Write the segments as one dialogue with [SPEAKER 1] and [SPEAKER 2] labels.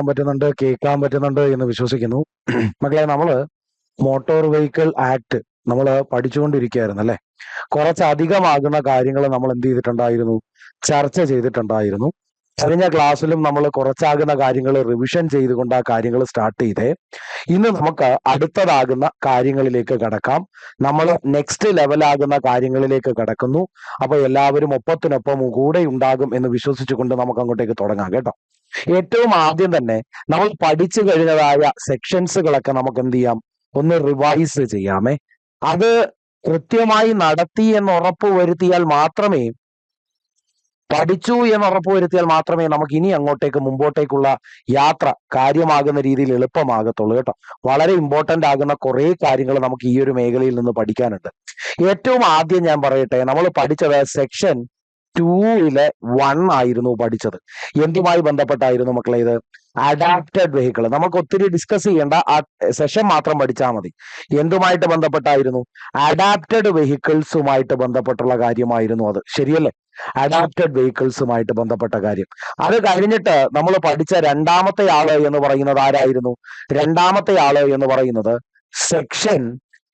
[SPEAKER 1] പറ്റുന്നുണ്ട്, കേൾക്കാൻ പറ്റുന്നുണ്ട് എന്ന് വിശ്വസിക്കുന്നു. മക്കളെ, നമ്മള് മോട്ടോർ വെഹിക്കിൾ ആക്ട് നമ്മൾ പഠിച്ചുകൊണ്ടിരിക്കുകയായിരുന്നു അല്ലെ. കുറച്ചധികമാകുന്ന കാര്യങ്ങൾ നമ്മൾ എന്ത് ചെയ്തിട്ടുണ്ടായിരുന്നു? ചർച്ച ചെയ്തിട്ടുണ്ടായിരുന്നു. കഴിഞ്ഞ ക്ലാസ്സിലും നമ്മൾ കുറച്ചാകുന്ന കാര്യങ്ങൾ റിവിഷൻ ചെയ്തുകൊണ്ട് ആ കാര്യങ്ങൾ സ്റ്റാർട്ട് ചെയ്തേ. ഇന്ന് നമുക്ക് അടുത്തതാകുന്ന കാര്യങ്ങളിലേക്ക് കടക്കാം. നമ്മൾ നെക്സ്റ്റ് ലെവലാകുന്ന കാര്യങ്ങളിലേക്ക് കടക്കുന്നു. അപ്പൊ എല്ലാവരും ഒപ്പത്തിനൊപ്പം കൂടെ ഉണ്ടാകും എന്ന് വിശ്വസിച്ചുകൊണ്ട് നമുക്ക് അങ്ങോട്ടേക്ക് തുടങ്ങാം കേട്ടോ. ഏറ്റവും ആദ്യം തന്നെ നമ്മൾ പഠിച്ചു കഴിഞ്ഞതായ സെക്ഷൻസുകളൊക്കെ നമുക്ക് എന്ത് ചെയ്യാം? ഒന്ന് റിവൈസ് ചെയ്യാമേ. അത് കൃത്യമായി നടത്തി എന്ന് ഉറപ്പ് വരുത്തിയാൽ മാത്രമേ, പഠിച്ചു എന്ന് ഉറപ്പുവരുത്തിയാൽ മാത്രമേ നമുക്ക് ഇനി അങ്ങോട്ടേക്ക് മുമ്പോട്ടേക്കുള്ള യാത്ര കാര്യമാകുന്ന രീതിയിൽ എളുപ്പമാകത്തുള്ളൂ കേട്ടോ. വളരെ ഇമ്പോർട്ടന്റ് ആകുന്ന കുറെ കാര്യങ്ങൾ നമുക്ക് ഈ ഒരു മേഖലയിൽ നിന്ന് പഠിക്കാനുണ്ട്. ഏറ്റവും ആദ്യം ഞാൻ പറയട്ടെ, നമ്മൾ പഠിച്ചത് സെക്ഷൻ 2-ലെ 1 ആയിരുന്നു പഠിച്ചത്. എന്തുമായി ബന്ധപ്പെട്ടായിരുന്നു മക്കളെ ഇത്? Adapted vehicle. നമുക്ക് ഒത്തിരി ഡിസ്കസ് ചെയ്യേണ്ട, ആ സെഷൻ മാത്രം പഠിച്ചാൽ മതി. എന്തുമായിട്ട് ബന്ധപ്പെട്ടായിരുന്നു? അഡാപ്റ്റഡ് വെഹിക്കിൾസുമായിട്ട് ബന്ധപ്പെട്ടുള്ള കാര്യമായിരുന്നു അത്. ശരിയല്ലേ? അഡാപ്റ്റഡ് വെഹിക്കിൾസുമായിട്ട് ബന്ധപ്പെട്ട കാര്യം. അത് കഴിഞ്ഞിട്ട് നമ്മൾ പഠിച്ച രണ്ടാമത്തെ ആള് എന്ന് പറയുന്നത് ആരായിരുന്നു? രണ്ടാമത്തെ ആള് എന്ന് പറയുന്നത് സെക്ഷൻ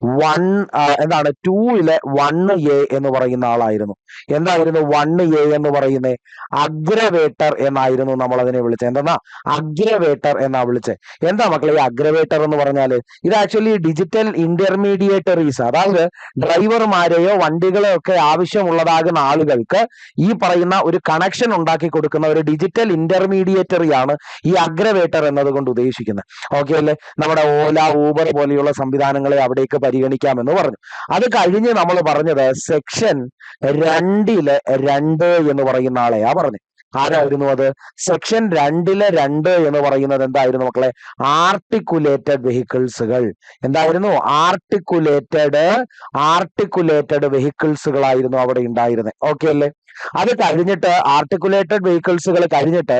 [SPEAKER 1] 2-ലെ 1A എന്ന് പറയുന്ന ആളായിരുന്നു. എന്തായിരുന്നു 1A എന്ന് പറയുന്നത്? അഗ്രവേറ്റർ എന്നായിരുന്നു നമ്മൾ അതിനെ വിളിച്ചത്. എന്താ അഗ്രവേറ്റർ എന്നാ വിളിച്ചത്? എന്താ മക്കളെ ഈ അഗ്രവേറ്റർ എന്ന് പറഞ്ഞാല്? ഇത് ആക്ച്വലി ഡിജിറ്റൽ ഇന്റർമീഡിയേറ്ററീസ്, അതായത് ഡ്രൈവർമാരെയോ വണ്ടികളെയോ ഒക്കെ ആവശ്യമുള്ളതാകുന്ന ആളുകൾക്ക് ഈ പറയുന്ന ഒരു കണക്ഷൻ ഉണ്ടാക്കി കൊടുക്കുന്ന ഒരു ഡിജിറ്റൽ ഇന്റർമീഡിയേറ്ററിയാണ് ഈ അഗ്രവേറ്റർ എന്നതുകൊണ്ട് ഉദ്ദേശിക്കുന്നത്. ഓക്കെ അല്ലേ? നമ്മുടെ ഓല, ഊബർ പോലെയുള്ള സംവിധാനങ്ങളെ അവിടേക്ക് പരിഗണിക്കാമെന്ന് പറഞ്ഞു. അത് കഴിഞ്ഞ് നമ്മൾ പറഞ്ഞത് സെക്ഷൻ 2-ലെ 2 എന്ന് പറയുന്ന ആളെയാ പറഞ്ഞു. ആരായിരുന്നു അത്? സെക്ഷൻ 2-ലെ 2 എന്ന് പറയുന്നത് എന്തായിരുന്നു മക്കളെ? ആർട്ടിക്കുലേറ്റഡ് വെഹിക്കിൾസുകൾ. എന്തായിരുന്നു? ആർട്ടിക്കുലേറ്റഡ് വെഹിക്കിൾസുകളായിരുന്നു അവിടെ ഉണ്ടായിരുന്നത്. ഓക്കെ അല്ലേ? അത് കഴിഞ്ഞിട്ട് ആർട്ടിക്കുലേറ്റഡ് വെഹിക്കിൾസുകൾ കഴിഞ്ഞിട്ട്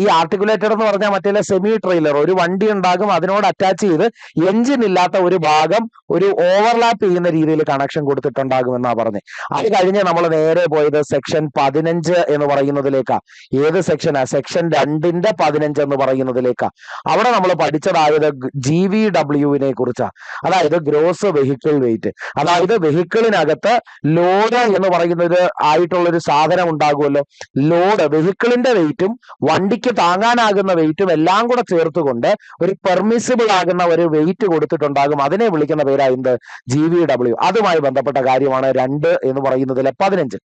[SPEAKER 1] ഈ ആർട്ടിക്കുലേറ്റഡ് എന്ന് പറഞ്ഞാൽ മറ്റേ സെമി ട്രെയിലർ, ഒരു വണ്ടി ഉണ്ടാകും, അതിനോട് അറ്റാച്ച് ചെയ്ത് എഞ്ചിൻ ഇല്ലാത്ത ഒരു ഭാഗം ഒരു ഓവർലാപ്പ് ചെയ്യുന്ന രീതിയിൽ കണക്ഷൻ കൊടുത്തിട്ടുണ്ടാകും എന്നാ പറഞ്ഞത്. അത് കഴിഞ്ഞ് നമ്മൾ നേരെ പോയത് സെക്ഷൻ 15 എന്ന് പറയുന്നതിലേക്കാ. ഏത് സെക്ഷനാ? സെക്ഷൻ 2-ന്റെ 15 എന്ന് പറയുന്നതിലേക്കാ. അവിടെ നമ്മൾ പഠിച്ചതായത് GVW-നെ കുറിച്ചാ. അതായത് ഗ്രോസ് വെഹിക്കിൾ വെയിറ്റ്. അതായത് വെഹിക്കിളിനകത്ത് ലോഡ് എന്ന് പറയുന്നത് ആയിട്ടുള്ളൊരു സാധനം ഉണ്ടാകുമല്ലോ. ലോഡ്, വെഹിക്കിളിന്റെ വെയിറ്റും വണ്ടിക്ക് താങ്ങാനാകുന്ന വെയിറ്റും എല്ലാം കൂടെ ചേർത്തുകൊണ്ട് ഒരു പെർമിസിബിൾ ആകുന്ന ഒരു വെയിറ്റ് കൊടുത്തിട്ടുണ്ടാകും. അതിനെ വിളിക്കുന്ന പേരാ എന്ത്? GVW. അതുമായി ബന്ധപ്പെട്ട കാര്യമാണ് 2 എന്ന് പറയുന്നതിലെ 15.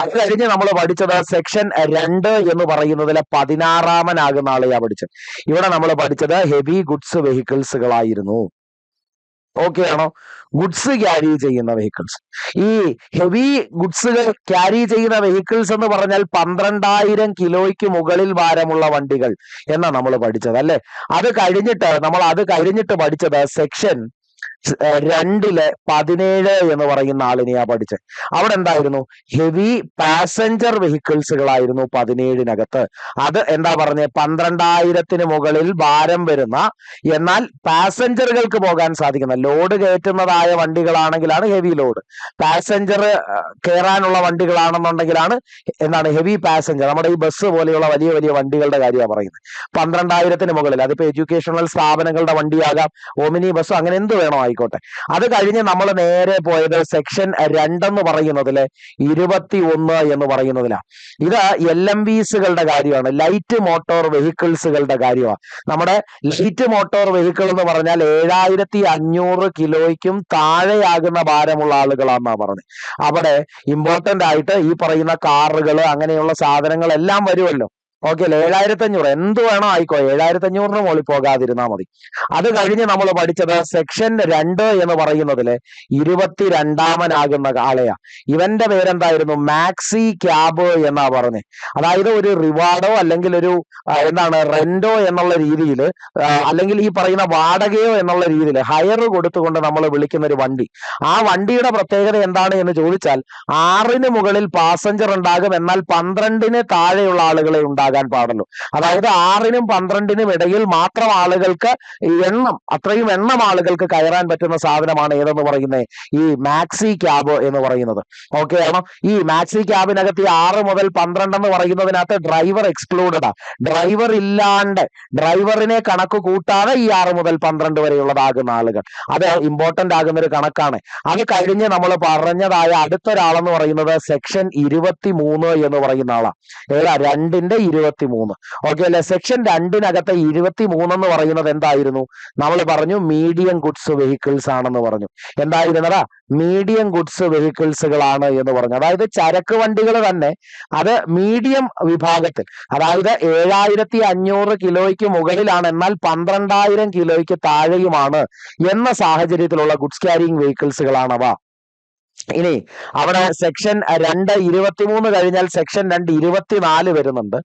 [SPEAKER 1] അത് കഴിഞ്ഞ് നമ്മൾ പഠിച്ചത് സെക്ഷൻ 2 എന്ന് പറയുന്നതിലെ 16-ാമനാകുന്ന ആളെയാ പഠിച്ചത്. ഇവിടെ നമ്മൾ പഠിച്ചത് ഹെവി ഗുഡ്സ് വെഹിക്കിൾസുകളായിരുന്നു. ഓക്കെ ആണോ? ഗുഡ്സ് ക്യാരി ചെയ്യുന്ന വെഹിക്കിൾസ്. ഈ ഹെവി ഗുഡ്സുകൾ ക്യാരി ചെയ്യുന്ന വെഹിക്കിൾസ് എന്ന് പറഞ്ഞാൽ 12,000 കിലോയ്ക്ക് മുകളിൽ ഭാരമുള്ള വണ്ടികൾ എന്നാ നമ്മൾ പഠിച്ചത് അല്ലെ. അത് കഴിഞ്ഞിട്ട് പഠിച്ചത് സെക്ഷൻ 2-ലെ 17 എന്ന് പറയുന്ന ആളിനെയാ പഠിച്ചത്. അവിടെ എന്തായിരുന്നു? ഹെവി പാസഞ്ചർ വെഹിക്കിൾസുകളായിരുന്നു 17-നകത്ത്. അത് എന്താ പറഞ്ഞത്? 12,000-ന് മുകളിൽ ഭാരം വരുന്ന, എന്നാൽ പാസഞ്ചറുകൾക്ക് പോകാൻ സാധിക്കുന്ന, ലോഡ് കയറ്റുന്നതായ വണ്ടികളാണെങ്കിലാണ് ഹെവി ലോഡ്. പാസഞ്ചർ കയറാനുള്ള വണ്ടികളാണെന്നുണ്ടെങ്കിലാണ് ഹെവി പാസഞ്ചർ. നമ്മുടെ ഈ ബസ് പോലെയുള്ള വലിയ വലിയ വണ്ടികളുടെ കാര്യമാണ് പറയുന്നത്. 12,000-ന് മുകളിൽ, അതിപ്പോ എഡ്യൂക്കേഷണൽ സ്ഥാപനങ്ങളുടെ വണ്ടിയാകാം, ഓമിനി ബസ്, അങ്ങനെ എന്ത് വേണോ ആയിക്കോട്ടെ. അത് കഴിഞ്ഞ് നമ്മൾ നേരെ പോയത് സെക്ഷൻ 2 എന്ന് പറയുന്നതില് 21 എന്ന് പറയുന്നതിലാണ്. ഇത് LMVസുകളുടെ കാര്യമാണ്, ലൈറ്റ് മോട്ടോർ വെഹിക്കിൾസുകളുടെ കാര്യമാണ്. നമ്മുടെ ലൈറ്റ് മോട്ടോർ വെഹിക്കിൾ എന്ന് പറഞ്ഞാൽ 7,500 കിലോയ്ക്കും താഴെയാകുന്ന ഭാരമുള്ള ആളുകളാണെന്നാ പറഞ്ഞത്. അവിടെ ഇമ്പോർട്ടന്റ് ആയിട്ട് ഈ പറയുന്ന കാറുകൾ, അങ്ങനെയുള്ള സാധനങ്ങളെല്ലാം വരുമല്ലോ. ഓക്കെ അല്ലേ? 7,500 എന്ത് വേണോ ആയിക്കോ, 7,500-ന് മുകളിൽ പോകാതിരുന്നാൽ മതി. അത് കഴിഞ്ഞ് നമ്മൾ പഠിച്ചത് സെക്ഷൻ 2 എന്ന് പറയുന്നതില് 22-ാമനാകുന്ന ആളെയാ. ഇവന്റെ പേരെന്തായിരുന്നു? മാക്സി ക്യാബ് എന്നാ പറഞ്ഞത്. അതായത് ഒരു റിവാർഡോ അല്ലെങ്കിൽ ഒരു റെന്റോ എന്നുള്ള രീതിയിൽ, അല്ലെങ്കിൽ ഈ പറയുന്ന വാടകയോ എന്നുള്ള രീതിയിൽ ഹയർ കൊടുത്തുകൊണ്ട് നമ്മൾ വിളിക്കുന്ന ഒരു വണ്ടി. ആ വണ്ടിയുടെ പ്രത്യേകത എന്താണ് എന്ന് ചോദിച്ചാൽ 6-ന് മുകളിൽ പാസഞ്ചർ ഉണ്ടാകും, എന്നാൽ 12-ന് താഴെയുള്ള ആളുകളെ ഉണ്ടാകും. ഉണ്ടാകാൻ പാടുള്ളൂ. അതായത് 6നും 12നും ഇടയിൽ മാത്രം ആളുകൾക്ക് അത്രയും എണ്ണം ആളുകൾക്ക് കയറാൻ പറ്റുന്ന സാധനമാണ് ഏതെന്ന് പറയുന്നത്, ഈ മാക്സി ക്യാബ് എന്ന് പറയുന്നത്. ഓക്കെ ആണോ? ഈ മാക്സി ക്യാബിനകത്ത് ഈ 6 മുതൽ 12 എന്ന് പറയുന്നതിനകത്ത് ഡ്രൈവർ എക്സ്ക്ലൂഡഡ് ആ. ഡ്രൈവർ ഇല്ലാണ്ട്, ഡ്രൈവറിനെ കണക്ക് കൂട്ടാതെ ഈ 6 മുതൽ 12 വരെയുള്ളതാകുന്ന ആളുകൾ, അത് ഇമ്പോർട്ടന്റ് ആകുന്ന ഒരു കണക്കാണ്. അത് കഴിഞ്ഞ് നമ്മൾ പറഞ്ഞതായ അടുത്തൊരാളെന്ന് പറയുന്നത് സെക്ഷൻ 23 എന്ന് പറയുന്ന ആളാണ്. ഏതാ? 2ന്റെ 23. ഓക്കെ അല്ലെ? സെക്ഷൻ 2നകത്തെ 23 എന്ന് പറയുന്നത് എന്തായിരുന്നു? നമ്മൾ പറഞ്ഞു മീഡിയം ഗുഡ്സ് വെഹിക്കിൾസ് ആണെന്ന് പറഞ്ഞു. എന്തായിരുന്നടാ? മീഡിയം ഗുഡ്സ് വെഹിക്കിൾസുകളാണ് എന്ന് പറഞ്ഞു. അതായത് ചരക്ക് വണ്ടികൾ തന്നെ അത് മീഡിയം വിഭാഗത്തിൽ, അതായത് 7500 കിലോയ്ക്ക് മുകളിലാണ്, എന്നാൽ 12000 കിലോയ്ക്ക് താഴെയുമാണ് എന്ന സാഹചര്യത്തിലുള്ള ഗുഡ്സ് ക്യാരിയിങ് വെഹിക്കിൾസുകളാണവ. ഇനി അവിടെ സെക്ഷൻ 2 23 കഴിഞ്ഞാൽ സെക്ഷൻ 2 24 വരുന്നുണ്ട്.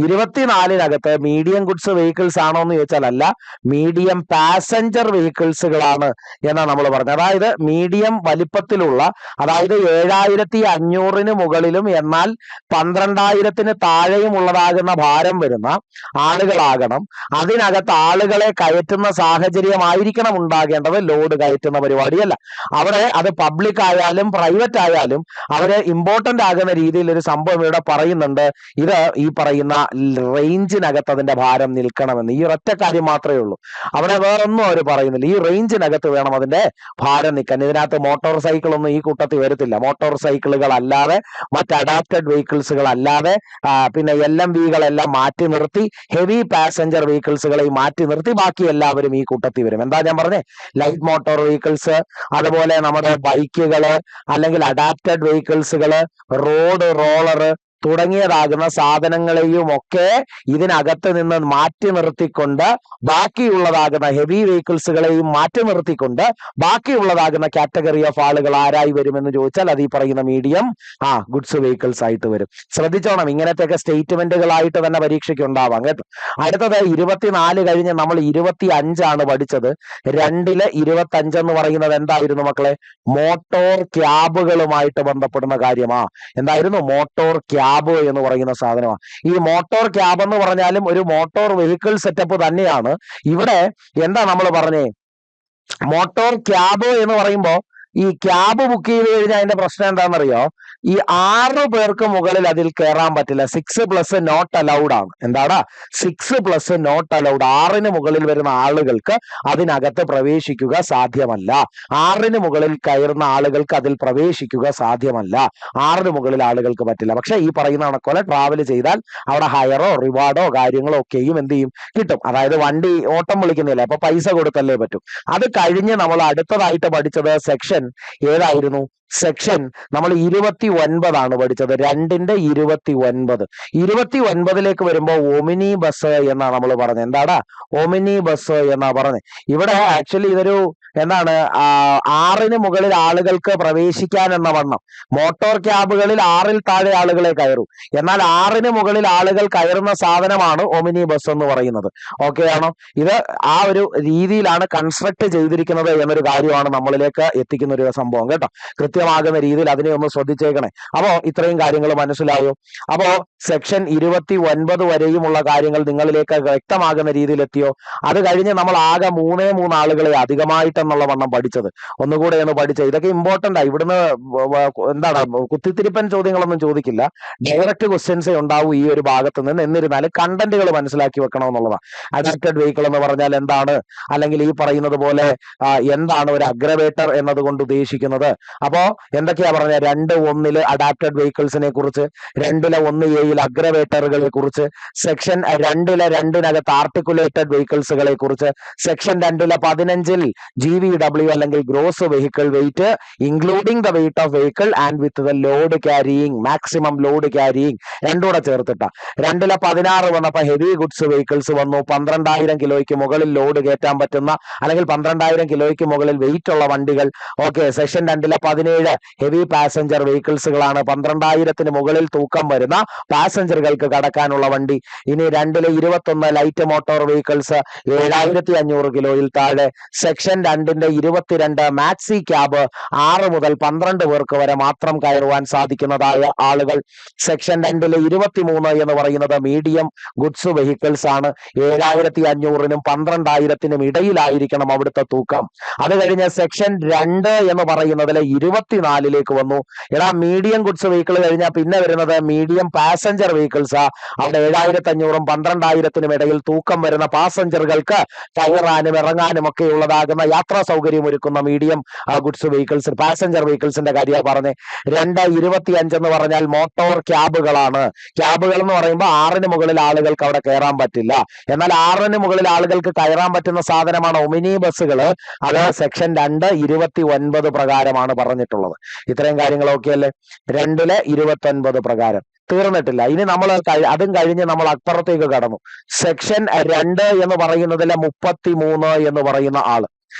[SPEAKER 1] 24നകത്ത് മീഡിയം ഗുഡ്സ് വെഹിക്കിൾസ് ആണോ എന്ന് ചോദിച്ചാൽ അല്ല, മീഡിയം പാസഞ്ചർ വെഹിക്കിൾസുകളാണ് എന്നാണ് നമ്മൾ പറഞ്ഞത്. അതായത് മീഡിയം വലിപ്പത്തിലുള്ള, അതായത് 7500 മുകളിലും എന്നാൽ 12000 താഴെയും ഉള്ളതാകുന്ന ഭാരം വരുന്ന ആളുകളാകണം. അതിനകത്ത് ആളുകളെ കയറ്റുന്ന സാഹചര്യമായിരിക്കണം ഉണ്ടാകേണ്ടത്, ലോഡ് കയറ്റുന്ന പരിപാടിയല്ല. അവിടെ അത് പബ്ലിക് ആയാലും പ്രൈവറ്റ് ആയാലും അവര് ഇമ്പോർട്ടന്റ് ആകുന്ന രീതിയിൽ ഒരു സംഭവം ഇവിടെ പറയുന്നുണ്ട്. ഇത് ഈ പറയുന്ന റേഞ്ചിനകത്ത് അതിന്റെ ഭാരം നിൽക്കണമെന്ന്. ഈ ഒറ്റ കാര്യം മാത്രമേ ഉള്ളൂ. അവിടെ വേറൊന്നും അവർ പറയുന്നില്ല. ഈ റേഞ്ചിനകത്ത് വേണം അതിന്റെ ഭാരം നിൽക്കാൻ. ഇതിനകത്ത് മോട്ടോർ സൈക്കിൾ ഒന്നും ഈ കൂട്ടത്തിൽ വരത്തില്ല. മോട്ടോർ സൈക്കിളുകൾ അല്ലാതെ, മറ്റ് അഡാപ്റ്റഡ് വെഹിക്കിൾസുകൾ അല്ലാതെ, പിന്നെ LMVകളെല്ലാം മാറ്റി നിർത്തി, ഹെവി പാസഞ്ചർ വെഹിക്കിൾസുകളെ മാറ്റി നിർത്തി ബാക്കി എല്ലാവരും ഈ കൂട്ടത്തിൽ വരും. എന്താ ഞാൻ പറഞ്ഞേ? ലൈറ്റ് മോട്ടോർ വെഹിക്കിൾസ്, അതുപോലെ നമ്മുടെ ബൈക്കുകള്, അല്ലെങ്കിൽ അഡാപ്റ്റഡ് വെഹിക്കിൾസുകള്, റോഡ് റോളറ് തുടങ്ങിയതാകുന്ന സാധനങ്ങളെയും ഒക്കെ ഇതിനകത്ത് നിന്ന് മാറ്റി നിർത്തിക്കൊണ്ട് ബാക്കിയുള്ളതാകുന്ന ഹെവി വെഹിക്കിൾസുകളെയും മാറ്റി നിർത്തിക്കൊണ്ട് ബാക്കിയുള്ളതാകുന്ന കാറ്റഗറി ഓഫ് ആളുകൾ ആരായി വരുമെന്ന് ചോദിച്ചാൽ അത് ഈ പറയുന്ന മീഡിയം ഗുഡ്സ് വെഹിക്കിൾസ് ആയിട്ട് വരും. ശ്രദ്ധിച്ചോണം, ഇങ്ങനത്തെയൊക്കെ സ്റ്റേറ്റ്മെന്റുകളായിട്ട് തന്നെ പരീക്ഷയ്ക്ക് ഉണ്ടാവാം കേട്ടോ. അടുത്തത് 24 കഴിഞ്ഞ് നമ്മൾ 25 പഠിച്ചത്. 2ലെ 25 എന്ന് പറയുന്നത് എന്തായിരുന്നു മക്കളെ? മോട്ടോർ ക്യാബുകളുമായിട്ട് ബന്ധപ്പെടുന്ന കാര്യമാ. എന്തായിരുന്നു? മോട്ടോർ ക്യാബ് എന്ന് പറയുന്ന സാധനമാണ്. ഈ മോട്ടോർ ക്യാബ് എന്ന് പറഞ്ഞാലും ഒരു മോട്ടോർ വെഹിക്കിൾ സെറ്റപ്പ് തന്നെയാണ്. ഇവിടെ എന്താ നമ്മൾ പറഞ്ഞേ? മോട്ടോർ ക്യാബ് എന്ന് പറയുമ്പോ ഈ ക്യാബ് ബുക്ക് ചെയ്ത് കഴിഞ്ഞാൽ അതിന്റെ പ്രശ്നം എന്താണെന്നറിയോ? ഈ 6 പേർക്ക് മുകളിൽ അതിൽ കയറാൻ പറ്റില്ല. 6+ നോട്ട് അലൗഡ് ആണ്. എന്താടാ? 6+ നോട്ട് അലൗഡ്. 6ന് മുകളിൽ വരുന്ന ആളുകൾക്ക് അതിനകത്ത് പ്രവേശിക്കുക സാധ്യമല്ല. 6ന് മുകളിൽ കയറുന്ന ആളുകൾക്ക് അതിൽ പ്രവേശിക്കുക സാധ്യമല്ല. 6ന് മുകളിൽ ആളുകൾക്ക് പറ്റില്ല. പക്ഷെ ഈ പറയുന്ന കണക്കോലെ ട്രാവൽ ചെയ്താൽ അവിടെ ഹയറോ റിവാർഡോ കാര്യങ്ങളോ ഒക്കെയും എന്ത് ചെയ്യും? കിട്ടും. അതായത് വണ്ടി ഓട്ടം വിളിക്കുന്നില്ല, അപ്പൊ പൈസ കൊടുത്തല്ലേ പറ്റും. അത് കഴിഞ്ഞ് നമ്മൾ അടുത്തതായിട്ട് പഠിച്ചത് സെക്ഷൻ ഏതായിരുന്നു? സെക്ഷൻ നമ്മൾ 29 പഠിച്ചത്. 2ന്റെ 29. 29ലേക്ക് വരുമ്പോ ഒമിനി ബസ് എന്നാണ് നമ്മൾ പറഞ്ഞത്. എന്താടാ? ഒമിനി ബസ് എന്നാ പറഞ്ഞത്. ഇവിടെ ആക്ച്വലി ഇതൊരു എന്താണ്, 6ന് മുകളിൽ ആളുകൾക്ക് പ്രവേശിക്കാൻ എന്ന വണ്ണം. മോട്ടോർ ക്യാബുകളിൽ 6ൽ താഴെ ആളുകളെ കയറൂ, എന്നാൽ 6ന് മുകളിൽ ആളുകൾ കയറുന്ന സാധനമാണ് ഒമിനി ബസ് എന്ന് പറയുന്നത്. ഓക്കെ ആണോ? ഇത് ആ ഒരു രീതിയിലാണ് കൺസ്ട്രക്ട് ചെയ്തിരിക്കുന്നത് എന്നൊരു കാര്യമാണ് നമ്മളിലേക്ക് എത്തിക്കുന്ന ഒരു സംഭവം കേട്ടോ. കൃത്യമാകുന്ന രീതിയിൽ അതിനെ ഒന്ന് ശ്രദ്ധിച്ചേക്കണേ. അപ്പോ ഇത്രയും കാര്യങ്ങൾ മനസ്സിലായോ? അപ്പോ സെക്ഷൻ 29 വരെയുമുള്ള കാര്യങ്ങൾ നിങ്ങളിലേക്ക് വ്യക്തമാകുന്ന രീതിയിൽ എത്തിയോ? അത് കഴിഞ്ഞ് നമ്മൾ ആകെ 3 ആളുകളെ അധികമായിട്ടെന്നുള്ള വണ്ണം പഠിച്ചത്. ഒന്നുകൂടെ ഒന്ന് പഠിച്ച. ഇതൊക്കെ ഇമ്പോർട്ടന്റ് ആ. ഇവിടുന്ന് എന്താണ് കുത്തിത്തിരിപ്പൻ ചോദ്യങ്ങളൊന്നും ചോദിക്കില്ല, ഡയറക്റ്റ് ക്വസ്റ്റ്യൻസേ ഉണ്ടാവൂ ഈ ഒരു ഭാഗത്ത് നിന്ന്. എന്നിരുന്നാലും കണ്ടന്റുകൾ മനസ്സിലാക്കി വെക്കണം എന്നുള്ളതാണ്. അഡാപ്റ്റഡ് വെഹിക്കിൾ എന്ന് പറഞ്ഞാൽ എന്താണ്, അല്ലെങ്കിൽ ഈ പറയുന്നത് പോലെ എന്താണ് ഒരു അഗ്രവേറ്റർ എന്നതുകൊണ്ട് ഉദ്ദേശിക്കുന്നത്. അപ്പോ എന്തൊക്കെയാ പറഞ്ഞ? 2.1 അഡാപ്റ്റഡ് വെഹിക്കിൾസിനെ കുറിച്ച്, 2ലെ 1A അഗ്രവേറ്ററുകളെ കുറിച്ച്, സെക്ഷൻ 2ലെ 2നകത്ത് ആർട്ടിക്കുലേറ്റഡ് വെഹിക്കിൾസുകളെ കുറിച്ച്, സെക്ഷൻ 2ലെ 15 GVW അല്ലെങ്കിൽ gross vehicle weight including the weight of vehicle and with the load carrying, maximum load carrying രണ്ടുകൂടെ ചേർത്തിട്ട. 2ലെ 16 വന്നപ്പോ ഹെവി ഗുഡ്സ് വെഹിക്കിൾസ് വന്നു. 12000 കിലോയ്ക്ക് മുകളിൽ ലോഡ് കയറ്റാൻ പറ്റുന്ന അല്ലെങ്കിൽ 12000 കിലോയ്ക്ക് മുകളിൽ വെയിറ്റ് ഉള്ള വണ്ടികൾ. ഓക്കെ. സെക്ഷൻ 2ലെ 17 ഹെവി പാസഞ്ചർ വെഹിക്കിൾസുകളാണ്. 12000 മുകളിൽ തൂക്കം വരുന്ന പാസഞ്ചറുകൾക്ക് കടക്കാനുള്ള വണ്ടി. ഇനി 2ലെ 21 ലൈറ്റ് മോട്ടോർ വെഹിക്കിൾസ് 7500 കിലോയിൽ താഴെ. സെക്ഷൻ 2 2ന്റെ 22 മാക്സി ക്യാബ് 6 മുതൽ 12 പേർക്ക് വരെ മാത്രം കയറുവാൻ സാധിക്കുന്നതായ ആളുകൾ. സെക്ഷൻ 2ലെ 23 എന്ന് പറയുന്നത് മീഡിയം ഗുഡ്സ് വെഹിക്കിൾസ് ആണ്. 7,500-നും 12,000-നും ഇടയിലായിരിക്കണം അവിടുത്തെ തൂക്കം. അത് കഴിഞ്ഞ് സെക്ഷൻ 2 എന്ന് പറയുന്നതിലെ 24ലേക്ക് വന്നു. മീഡിയം ഗുഡ്സ് വെഹിക്കിൾ കഴിഞ്ഞാൽ പിന്നെ വരുന്നത് മീഡിയം പാസഞ്ചർ വെഹിക്കിൾസാ. അവിടെ 7,500-നും 12,000-നും ഇടയിൽ തൂക്കം വരുന്ന പാസഞ്ചറുകൾക്ക് കയറാനും ഇറങ്ങാനും ഒക്കെ ഉള്ളതാകുന്ന യാത്രാ സൗകര്യം ഒരുക്കുന്ന മീഡിയം ഗുഡ്സ് വെഹിക്കിൾസ് പാസഞ്ചർ വെഹിക്കിൾസിന്റെ കാര്യമാണ് പറഞ്ഞത്. 2.25 എന്ന് പറഞ്ഞാൽ മോട്ടോർ ക്യാബുകളാണ്. ക്യാബുകൾ എന്ന് പറയുമ്പോൾ 6-ന് മുകളിൽ ആളുകൾക്ക് അവിടെ കയറാൻ പറ്റില്ല. എന്നാൽ 6-ന് മുകളിൽ ആളുകൾക്ക് കയറാൻ പറ്റുന്ന സാധനമാണ് ഒമിനി ബസ്സുകൾ. അത് സെക്ഷൻ 2.29 പ്രകാരമാണ് പറഞ്ഞിട്ടുള്ളത്. ഇത്രയും കാര്യങ്ങളൊക്കെ അല്ലേ 2ലെ 29 പ്രകാരം. തീർന്നിട്ടില്ല. ഇനി നമ്മൾ അതും കഴിഞ്ഞ് നമ്മൾ അപ്പുറത്തേക്ക് കടന്നു. സെക്ഷൻ 2 എന്ന് പറയുന്നതിലെ 33 എന്ന് പറയുന്ന ആള്.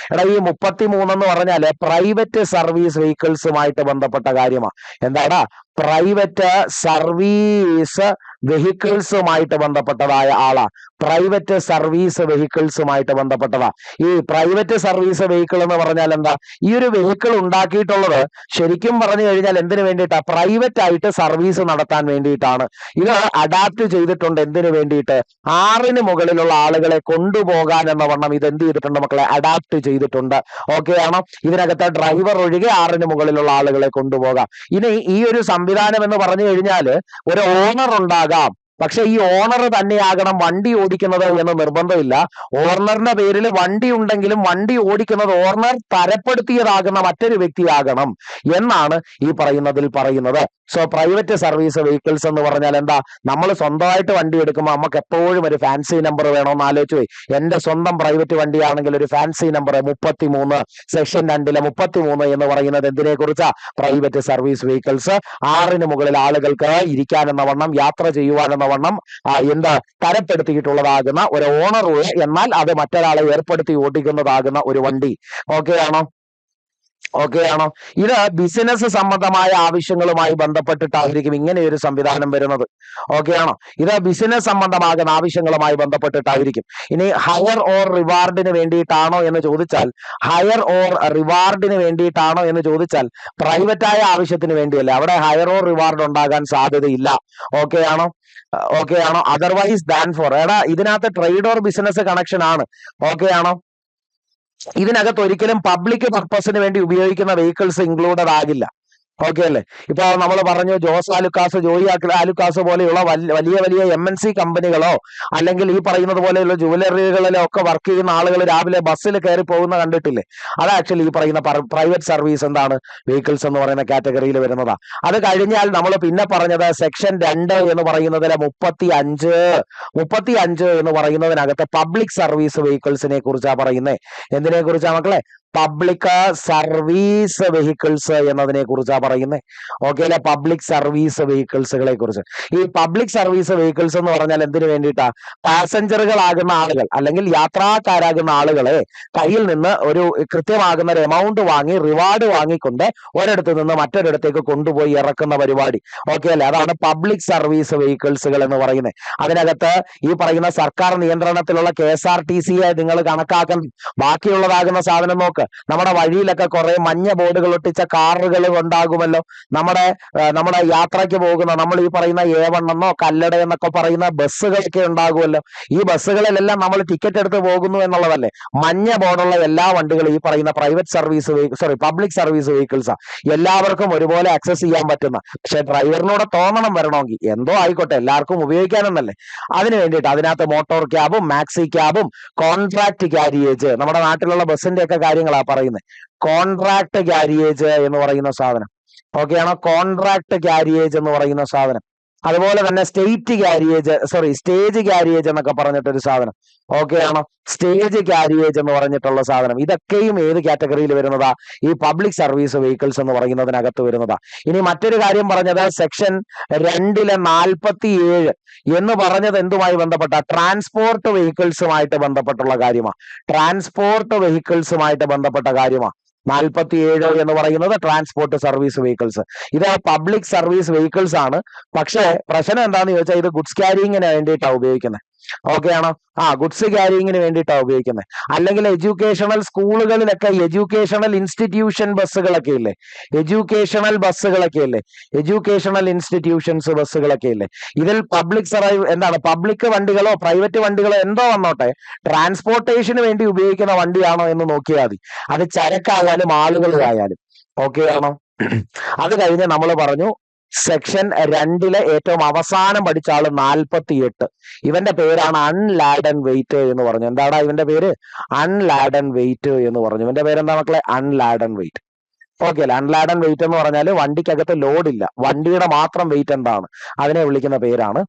[SPEAKER 1] ഈ 33 എന്ന് പറഞ്ഞാല് പ്രൈവറ്റ് സർവീസ് വെഹിക്കിൾസുമായിട്ട് ബന്ധപ്പെട്ട കാര്യമാണ്. എന്താടാ? പ്രൈവറ്റ് സർവീസ് വെഹിക്കിൾസുമായിട്ട് ബന്ധപ്പെട്ടതായ ആളാ. പ്രൈവറ്റ് സർവീസ് വെഹിക്കിൾസുമായിട്ട് ബന്ധപ്പെട്ടതാ. ഈ പ്രൈവറ്റ് സർവീസ് വെഹിക്കിൾ എന്ന് പറഞ്ഞാൽ എന്താ? ഈ ഒരു വെഹിക്കിൾ ഉണ്ടാക്കിയിട്ടുള്ളത് ശരിക്കും പറഞ്ഞു കഴിഞ്ഞാൽ എന്തിനു വേണ്ടിയിട്ടാ? പ്രൈവറ്റ് ആയിട്ട് സർവീസ് നടത്താൻ വേണ്ടിയിട്ടാണ്. ഇത് അഡാപ്റ്റ് ചെയ്തിട്ടുണ്ട്. എന്തിനു വേണ്ടിയിട്ട്? 6-ന് മുകളിലുള്ള ആളുകളെ കൊണ്ടുപോകാൻ എന്ന വണ്ണം ഇത് എന്ത് ചെയ്തിട്ടുണ്ട് മക്കളെ? അഡാപ്റ്റ് ചെയ്തിട്ടുണ്ട്. ഓക്കെ ആണോ? ഇതിനകത്ത് ഡ്രൈവർ ഒഴികെ 6-ന് മുകളിലുള്ള ആളുകളെ കൊണ്ടുപോകാം. ഇനി ഈ ഒരു സംവിധാനം എന്ന് പറഞ്ഞു കഴിഞ്ഞാൽ ഒരു ഓണർ ഉണ്ടാകാം. പക്ഷെ ഈ ഓണർ തന്നെയാകണം വണ്ടി ഓടിക്കുന്നത് എന്ന് നിർബന്ധമില്ല. ഓണറിന്റെ പേരിൽ വണ്ടി ഉണ്ടെങ്കിലും വണ്ടി ഓടിക്കുന്നത് ഓണർ തരപ്പെടുത്തിയതാകുന്ന മറ്റൊരു വ്യക്തിയാകണം എന്നാണ് ഈ പറയുന്നതിൽ പറയുന്നത്. സോ പ്രൈവറ്റ് സർവീസ് വെഹിക്കിൾസ് എന്ന് പറഞ്ഞാൽ എന്താ? നമ്മൾ സ്വന്തമായിട്ട് വണ്ടി എടുക്കുമ്പോൾ നമുക്ക് എപ്പോഴും ഒരു ഫാൻസി നമ്പർ വേണമെന്ന് ആലോചിച്ചു പോയി. എന്റെ സ്വന്തം പ്രൈവറ്റ് വണ്ടിയാണെങ്കിൽ ഒരു ഫാൻസി നമ്പർ 33 സെക്ഷൻ 2ലെ 33 എന്ന് പറയുന്നത് എന്തിനെ കുറിച്ചാ? Private service vehicles. 6-ന് മുകളിൽ ആളുകൾക്ക് ഇരിക്കാനെന്ന വണ്ണം യാത്ര ചെയ്യുവാനെന്ന വണ്ണം എന്താ തരപ്പെടുത്തിയിട്ടുള്ളതാകുന്ന ഒരു ഓണർ, എന്നാൽ അത് മറ്റൊരാളെ ഏർപ്പെടുത്തി ഓടിക്കുന്നതാകുന്ന ഒരു വണ്ടി. ഓക്കെ ആണോ? ഇത് ബിസിനസ് സംബന്ധമായ ആവശ്യങ്ങളുമായി ബന്ധപ്പെട്ടിട്ടായിരിക്കും ഇങ്ങനെ ഒരു സംവിധാനം വരുന്നത്. ഓക്കെ ആണോ? ഇത് ബിസിനസ് സംബന്ധമാകുന്ന ആവശ്യങ്ങളുമായി ബന്ധപ്പെട്ടിട്ടായിരിക്കും. ഇനി ഹയർ ഓർ റിവാർഡിന് വേണ്ടിയിട്ടാണോ എന്ന് ചോദിച്ചാൽ, പ്രൈവറ്റ് ആയ ആവശ്യത്തിന് വേണ്ടിയല്ല. അവിടെ ഹയർ ഓർ റിവാർഡ് ഉണ്ടാകാൻ സാധ്യതയില്ല. ഓക്കെ ആണോ? Otherwise than four. ഇതിനകത്ത് ട്രേഡ് ഓർ ബിസിനസ് കണക്ഷൻ ആണ്. ഓക്കെ ആണോ? ഇതിനകത്ത് ഒരിക്കലും പബ്ലിക് പർപ്പസിന് വേണ്ടി ഉപയോഗിക്കുന്ന വെഹിക്കിൾസ് ഇൻക്ലൂഡഡ് ആകില്ല. ഓക്കെ അല്ലേ? ഇപ്പൊ നമ്മൾ പറഞ്ഞു ജോസ് ആലുക്കാസ്, ജോയി ആലുക്കാസ് പോലെയുള്ള വലിയ വലിയ MNC കമ്പനികളോ അല്ലെങ്കിൽ ഈ പറയുന്നത് പോലെയുള്ള ജുവലറികളിലോ ഒക്കെ വർക്ക് ചെയ്യുന്ന ആളുകൾ രാവിലെ ബസ്സിൽ കയറി പോകുന്ന കണ്ടിട്ടില്ലേ? അത് ആക്ച്വലി ഈ പറയുന്ന പ്രൈവറ്റ് സർവീസ് എന്താണ്? വെഹിക്കിൾസ് എന്ന് പറയുന്ന കാറ്റഗറിയിൽ വരുന്നതാ. അത് കഴിഞ്ഞാൽ നമ്മൾ പിന്നെ പറഞ്ഞത് സെക്ഷൻ 2 എന്ന് പറയുന്നതിലെ 35 എന്ന് പറയുന്നതിനകത്ത് പബ്ലിക് സർവീസ് വെഹിക്കിൾസിനെ കുറിച്ചാണ് പറയുന്നത്. എന്തിനെ കുറിച്ചാ മക്കളെ? പബ്ലിക് സർവീസ് വെഹിക്കിൾസ് എന്നതിനെ കുറിച്ചാണ് പറയുന്നത്. ഓക്കെ അല്ലെ? പബ്ലിക് സർവീസ് വെഹിക്കിൾസുകളെ കുറിച്ച്. ഈ പബ്ലിക് സർവീസ് വെഹിക്കിൾസ് എന്ന് പറഞ്ഞാൽ എന്തിനു വേണ്ടിയിട്ടാ? പാസഞ്ചറുകളാകുന്ന ആളുകൾ അല്ലെങ്കിൽ യാത്രാക്കാരാകുന്ന ആളുകളെ കയ്യിൽ നിന്ന് ഒരു കൃത്യമാകുന്ന ഒരു എമൗണ്ട് വാങ്ങി റിവാർഡ് വാങ്ങിക്കൊണ്ട് ഒരിടത്ത് നിന്ന് മറ്റൊരിടത്തേക്ക് കൊണ്ടുപോയി ഇറക്കുന്ന പരിപാടി. ഓക്കെ അല്ലെ? അതാണ് പബ്ലിക് സർവീസ് വെഹിക്കിൾസുകൾ എന്ന് പറയുന്നത്. അതിനകത്ത് ഈ പറയുന്ന സർക്കാർ നിയന്ത്രണത്തിലുള്ള KSRTCയെ നിങ്ങൾ കണക്കാക്കണം. ബാക്കിയുള്ളതാകുന്ന സാധനം നോക്ക്. നമ്മുടെ വഴിയിലൊക്കെ കുറെ മഞ്ഞ ബോർഡുകൾ ഒട്ടിച്ച കാറുകൾ ഉണ്ടാകുമല്ലോ. നമ്മുടെ യാത്രയ്ക്ക് പോകുന്ന നമ്മൾ ഈ പറയുന്ന A1 എന്നോ കല്ലട എന്നൊക്കെ പറയുന്ന ബസ്സുകളൊക്കെ ഉണ്ടാകുമല്ലോ. ഈ ബസ്സുകളിലെല്ലാം നമ്മൾ ടിക്കറ്റ് എടുത്ത് പോകുന്നു എന്നുള്ളതല്ലേ. മഞ്ഞ ബോർഡുള്ള എല്ലാ വണ്ടികളും ഈ പറയുന്ന പബ്ലിക് സർവീസ് വെഹിക്കിൾസാ. എല്ലാവർക്കും ഒരുപോലെ ആക്സസ് ചെയ്യാൻ പറ്റുന്ന, പക്ഷെ ഡ്രൈവറിനോട് തോന്നണം വരണമെങ്കിൽ. എന്തോ ആയിക്കോട്ടെ, എല്ലാവർക്കും ഉപയോഗിക്കാനെന്നല്ലേ. അതിനു വേണ്ടിയിട്ട് അതിനകത്ത് മോട്ടോർ ക്യാബും മാക്സി ക്യാബും കോൺട്രാക്ട് ക്യാരിയേജ്, നമ്മുടെ നാട്ടിലുള്ള ബസ്സിന്റെ ഒക്കെ കാര്യങ്ങളാ പറയുന്നത്. കോൺട്രാക്ട് ക്യാരിയേജ് എന്ന് പറയുന്ന സാധനം. ഓക്കെ ആണോ? കോൺട്രാക്ട് ക്യാരിയേജ് എന്ന് പറയുന്ന സാധനം. അതുപോലെ തന്നെ സ്റ്റേജ് ക്യാരിയേജ് എന്നൊക്കെ പറഞ്ഞിട്ടൊരു സാധനം. ഓക്കെ ആണോ? സ്റ്റേജ് ക്യാരിയേജ് എന്ന് പറഞ്ഞിട്ടുള്ള സാധനം. ഇതൊക്കെയും ഏത് കാറ്റഗറിയിൽ വരുന്നതാ? ഈ പബ്ലിക് സർവീസ് വെഹിക്കിൾസ് എന്ന് പറയുന്നതിനകത്ത് വരുന്നതാ. ഇനി മറ്റൊരു കാര്യം പറഞ്ഞത് സെക്ഷൻ 2ലെ 47 എന്ന് പറഞ്ഞത് എന്തുമായി ബന്ധപ്പെട്ട? ട്രാൻസ്പോർട്ട് വെഹിക്കിൾസുമായിട്ട് ബന്ധപ്പെട്ടുള്ള കാര്യമാണ്. 47 എന്ന് പറയുന്നത് ട്രാൻസ്പോർട്ട് സർവീസ് വെഹിക്കിൾസ്. ഇത് പബ്ലിക് സർവീസ് വെഹിക്കിൾസ് ആണ്. പക്ഷേ പ്രശ്നം എന്താന്ന് ചോദിച്ചാൽ ഇത് ഗുഡ്സ് ക്യാരിങ്ങിന് വേണ്ടിയിട്ടാണ് ഉപയോഗിക്കുന്നത്. ഓക്കെ ആണോ? ഗുഡ്സ് ക്യാരിങ്ങിന് വേണ്ടിയിട്ടാണ് ഉപയോഗിക്കുന്നത്. അല്ലെങ്കിൽ എഡ്യൂക്കേഷണൽ സ്കൂളുകളിലൊക്കെ എഡ്യൂക്കേഷണൽ ഇൻസ്റ്റിറ്റ്യൂഷൻ ബസ്സുകളൊക്കെ ഇല്ലേ, എഡ്യൂക്കേഷണൽ ബസ്സുകളൊക്കെ ഇല്ലേ, എഡ്യൂക്കേഷണൽ ഇൻസ്റ്റിറ്റ്യൂഷൻസ് ബസ്സുകളൊക്കെ ഇല്ലേ. ഇതിൽ പബ്ലിക് വണ്ടികളോ പ്രൈവറ്റ് വണ്ടികളോ എന്തോ വന്നോട്ടെ, ട്രാൻസ്പോർട്ടേഷന് വേണ്ടി ഉപയോഗിക്കുന്ന വണ്ടിയാണോ എന്ന് നോക്കിയാൽ മതി. അത് ചരക്കായാലും ആളുകളായാലും. ഓക്കെ ആണോ? അത് കഴിഞ്ഞ് നമ്മൾ പറഞ്ഞു സെക്ഷൻ 2 ഏറ്റവും അവസാനം പഠിച്ച ആള് 48. ഇവന്റെ പേരാണ് അൺലാഡൻ വെയിറ്റ് എന്ന് പറഞ്ഞു. എന്താടാ ഇവന്റെ പേര്? അൺലാഡൻ വെയിറ്റ് എന്ന് പറഞ്ഞു. ഇവന്റെ പേരെന്താ മക്കളെ? Unladen weight. ഓക്കെ അല്ലേ? അൺലാഡൻ വെയിറ്റ് എന്ന് പറഞ്ഞാൽ വണ്ടിക്കകത്ത് ലോഡില്ല, വണ്ടിയുടെ മാത്രം വെയിറ്റ് എന്താണ്, അതിനെ വിളിക്കുന്ന പേരാണ്